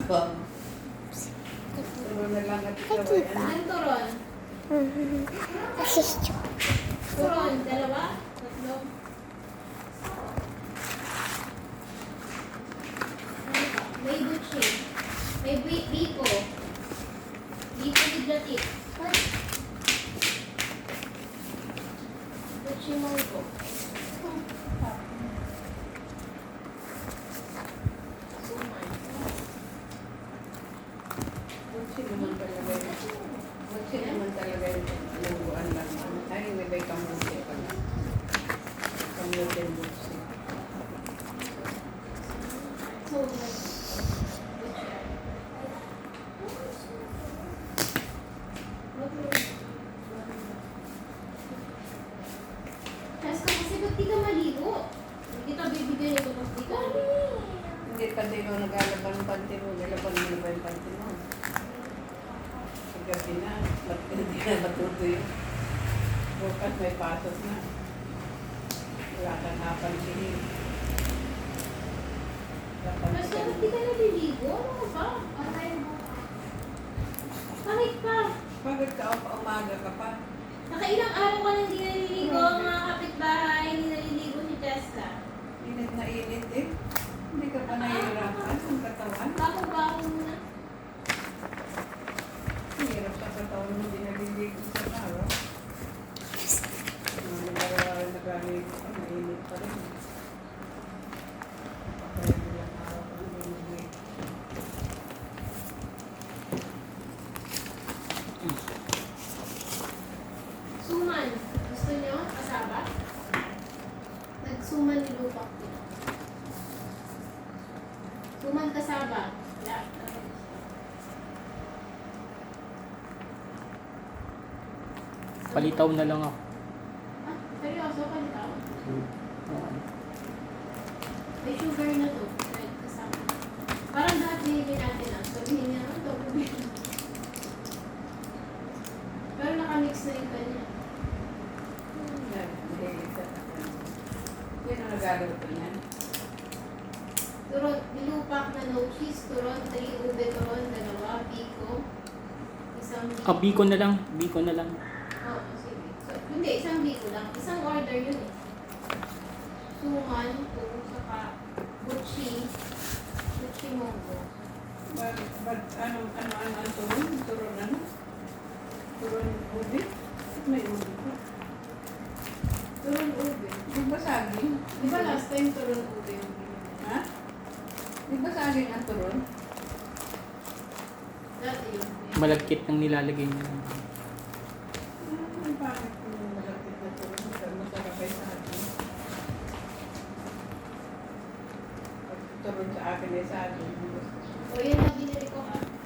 Bang. Turon na lang at ikaw ay ano. Ilan turon? Turon, dalawa? Tatlo? May butchi. May biko. Biko biglatik. Butchi monggo. Butsi naman talaga yun. Butsi naman talaga yun. Lungguan lang. Ay, may kamuti pala. Kamuti ang butsi. So, butchi. Kasi ba't di ka maligo? Hindi kita bibigyan ito pag di ka. Hindi pa din ako naglalaban ng panty mo. Nilaban mo na ba yung panty mo? Sa gabi na. Ba't hindi na matutuyo? Bukas may pasok na. Wala ka napansinin. Kasi ba't di ka naliligo? Ano ba? Bakit pa? Bakit ka umaga ka pa? Nakailang araw ka nang di naliligo, mga kapitbahay, hindi naliligo si Cheska. Init na init eh. Hindi ka pa nahihirapan ang katawan? Baho-baho muna. Hirap sa katawan mo, hindi naliligo sa araw. Nagaligo ka, mainit pa rin. Kaya bilang araw ka naliligo. Suman. Gusto niyo? Kasaba? Nagsuman ni Lupak din. Suman kasaba. Yeah. Palitaw na lang ako. Ah, seryoso? Palitaw? Oo. May sugar na to. Right, kasama. Parang lahat binigyan natin ah. Sabihin niya, ano to? Pero nakamix na yung kanya. Yan ang nagagawa niyan. Turon, nilupak na no cheese, turon, 3 ube turon, 2, biko, isang biko. Biko na lang. Biko na lang. Oo, sige. So, hindi, isang biko lang. Isang order yun eh. Suman, saka butchi, butchi monggo. Ano ang turon? Turon ano? Turon ube? May ube pa. Turon ube. Di ba saging? Di ba last time turon ube yung binili? Ha? Di ba saging ang turon? Dati yun. Malagkit ang nilalagay niya. Ang pangit kung malapit na turon. Masarap ay sa akin. Pag turon sa akin ay saging. O yan na binili ko ha.